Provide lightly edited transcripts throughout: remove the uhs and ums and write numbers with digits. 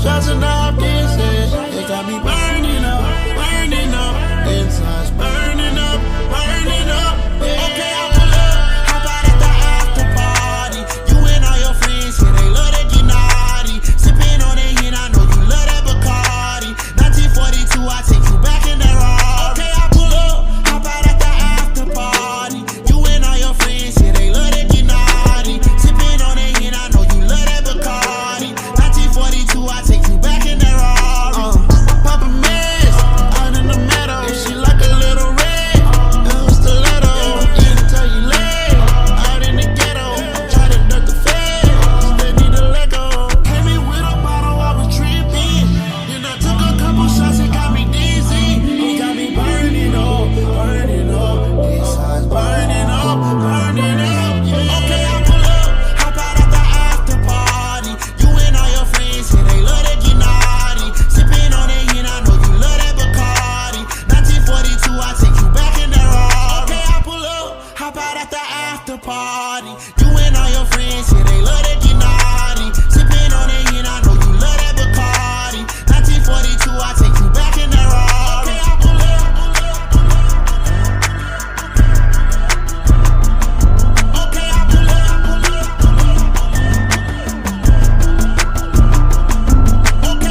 shots and I'm dizzy. It got me burning up, inside's burning up, yeah. Okay, I pull up, hop out at the after party. You and all your friends, yeah, they love that get naughty. Sipping on that hit, I know you love that Bacardi. 1942, I take you back in that Rari. Okay, I pull up, hop out at the after party. You and all your friends, yeah, they love that get naughty. Sipping on that hit, I know you love that Bacardi. 1942, I take you back in that Rari. Papa Miss, out in the meadow, she like a little red. Stiletto, until you lay. Out in the ghetto, try to duck the feds, they need to let go. Came in with a bottle, I was tripping. Then I took a couple shots, it got me dizzy. It got me burning up, inside's burning up, yeah. Okay, I pull up, hop out at the after party. You and all your friends, yeah, they love that get naughty. Sipping on that hit, I know you love that Bacardi. 1942, I take you back in that Rari. Okay, I pull up, hop out at the after party. You and all your friends, yeah, they love that get naughty. Sipping on that hit, I know you love that Bacardi. 1942, I take you back in that Rari. Okay, I pull up. Okay, I pull up. Okay,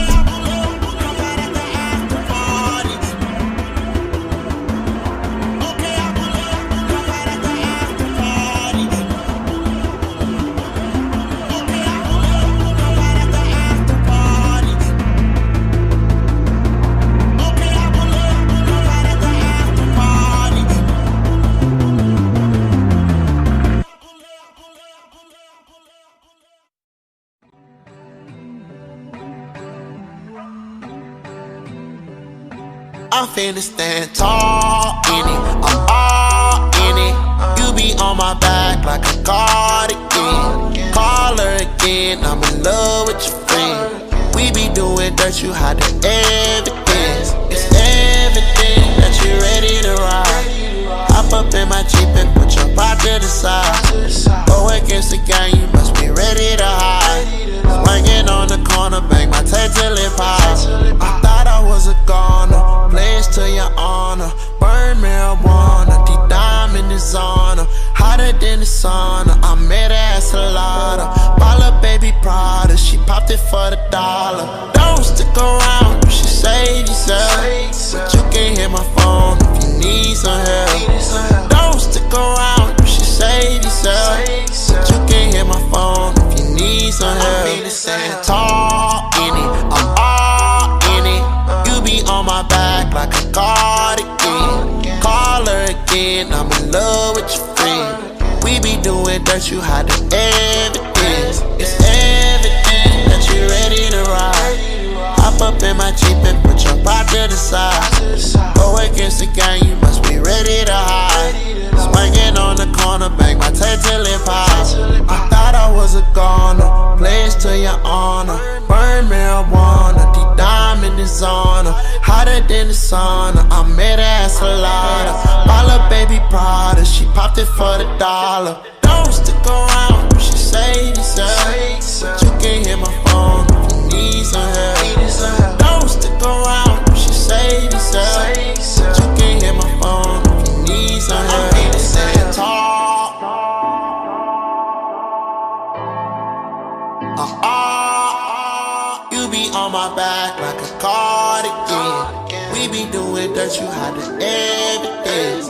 I pull up. Hop out at the after party. Okay, I pull up. Hop out at the after party. Okay, I pull up. Hop out at the after party. Okay, I pull up. Hop out at the after party. I'm finna stand tall in it, I'm all in it. You be on my back like a cardigan. Call her again, I'm in love with your friend. We be doing dirt, you hide the evidence. It's evident that you ready to ride. Hop up in my Jeep and put your pot to the side. Go against the gang, you must be ready to hide. Swinging on the corner, bang my tail till it pops. I thought I was a goner, pledge to your honor. Burn marijuana, deep diamond is on her. Hotter than the sauna, I met her at Salada. Baller baby Prada, she popped it for the dollar. Don't stick around, you should save yourself. But you can hit my phone if you need some help. Don't stick around, you should save yourself. But you can hit my phone if you need some help. I'm finna stand tall in it, I'm all in it. You be on my back like a cardigan. Call her again, I'm in love with your friend. We be doing dirt, you hide the evidence. It's evident that you ready to ride. Hop up in my Jeep and put your pot to the side. Go against the gang, you must be ready to hide. Swinging on the corner, bang my tail till it pops. I thought I was a goner, pledge to your honor. Burn marijuana, deep diamond is on her. Hotter than the sauna, I met her at Salada. Baller baby Prada, she popped it for the dollar. Don't stick around, you should save yourself. But you can hit my phone if you need some help. Don't stick around, you should save yourself. But you can hit my phone if you need some help. I'm finna stand tall. You be on my back like a cardigan. We be doing dirt, you hide the evidence.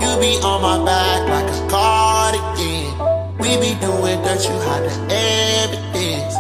You be on my back like a cardigan. We be doing dirt, you hide the evidence.